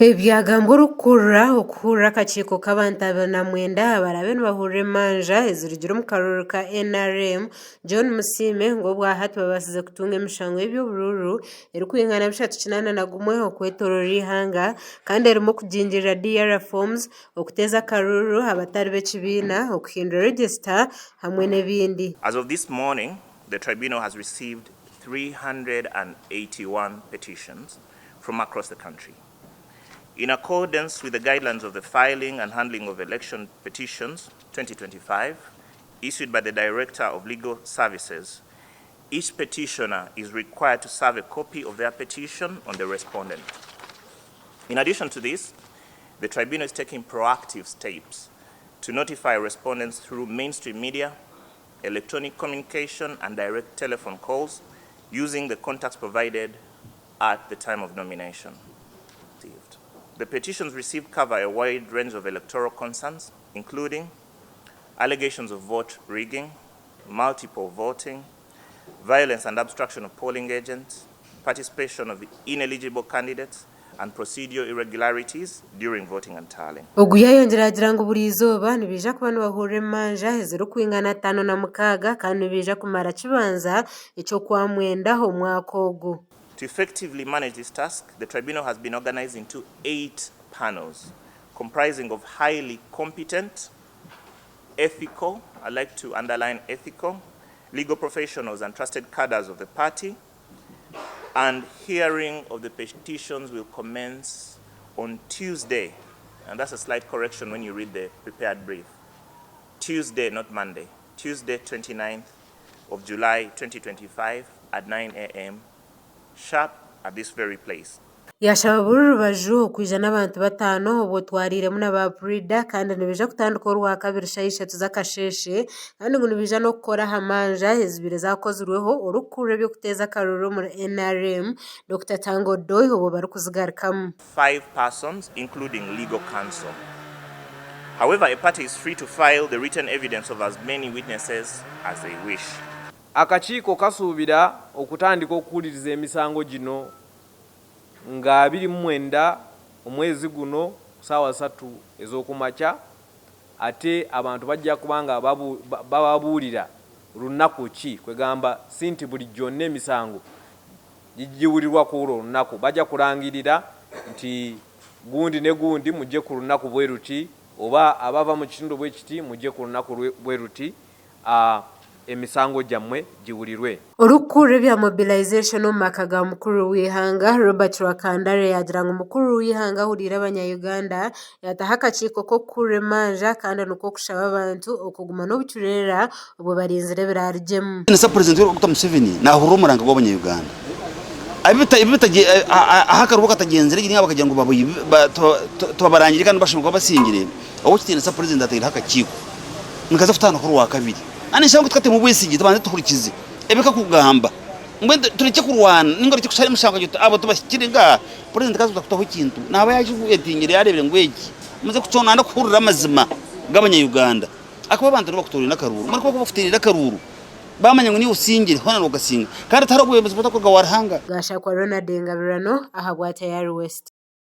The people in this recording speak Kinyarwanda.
Ebyagambo okuhurira akakiiko k'abantu 49 barabe nibahurira Emanja ezirugire omu karere ka NRM John Musime ngo bwahati babasize kutunga emishango y'ebyobururu erikwingana 381 okwetorora ihanga kandi erimu kugingirira DR reforms okuteza akaruru abatari b'ekibiina okuhindura register hamwe n'ebindi. As of this morning, the tribunal has received 381 petitions from across the country. In accordance with the guidelines of the Filing and Handling of Election Petitions 2025, issued by the Director of Legal Services, each petitioner is required to serve a copy of their petition on the respondent. In addition to this, the tribunal is taking proactive steps to notify respondents through mainstream media, electronic communication, and direct telephone calls using the contacts provided at the time of nomination. The petitions received cover a wide range of electoral concerns, including allegations of vote rigging, multiple voting, violence and obstruction of polling agents, participation of ineligible candidates, and procedural irregularities during voting and tallying. Oguyayongera agira ngo buri izuba nibija kuba nibahurira Emanja ezirukwingana 56 kandi nibija kumara kibanza icyo kwa mwenda omwaka ogu. To effectively manage this task, the tribunal has been organized into 8 panels comprising of highly competent, ethical, I like to underline ethical, legal professionals and trusted cadres of the party, and hearing of the petitions will commence on Tuesday, and that's a slight correction when you read the prepared brief. Tuesday, not Monday. Tuesday, 29th of July 2025 at 9 a.m. sharp at this very place. Yashaba burubaju kwija n'abantu batano obo twariremu n'ababrida kandi nibija kutandika orwa kabiri shayishatu zakasheshe kandi ngo nibija no gukora hamanja ezibire zakozirweho orukure byo kuteza akaruru mu NRM Dr. Tango Doy obo bari kuzigarikamu 5 persons including legal counsel. However, a party is free to file the written evidence of as many witnesses as they wish. Akakiiko kasuubira okutandika okuwuliriza emisango gino nga 29 omwezi guno kusaawa 3 ez'okumakya ate abantu bajja kubanga bababuulira lunaku ki kwegamba sinti buli gyonna emisango gijiwulirwa ku lunaku bajja kulangirira nti gundi ne gundi mujje ku lunaku bwe ruti oba abava mu kitundu bwe kiti mujje ku lunaku bwe ruti emisango jammwe jiwulirwe. Orukure bya mobilization omumaka ga mukuru w'ihanga Robert Wakandare yagira ngo mukuru w'ihanga hurira abanya-Uganda yataha akakiiko ko kukura Emanja kandi nuko kushaba abantu okuguma n'obucurera obwo barinzire birarigemu. Nasa president Dr. Museveni nahurira umuranga w'abanya-Uganda abitagiye ahakaruko katagenzere ginga bakagira ngo tubabarangire kandi bashimwa basingire aho kitene sa president atira akakiiko nkaza futana kuri wa kabiri anishango tukate mu bwisigi tabanje tukurikize ebeka kugamba ngwe tureke kurwana ningo rike kushari mushango gito abo tubashyikiringa president kazo kutaho kintu naba yaje kuyetingire yarebere ngweki muze kucona anda kurura amazima g'abanya-Uganda akaba abantu bakutorira nakaruru muri ko bafutirira karuru bamanya ngo ni usingire hona no gasinga kandi taraguye muzibota ko gawarhanga Gashakwa Ronald Ngabirano aha bwa Tayari West.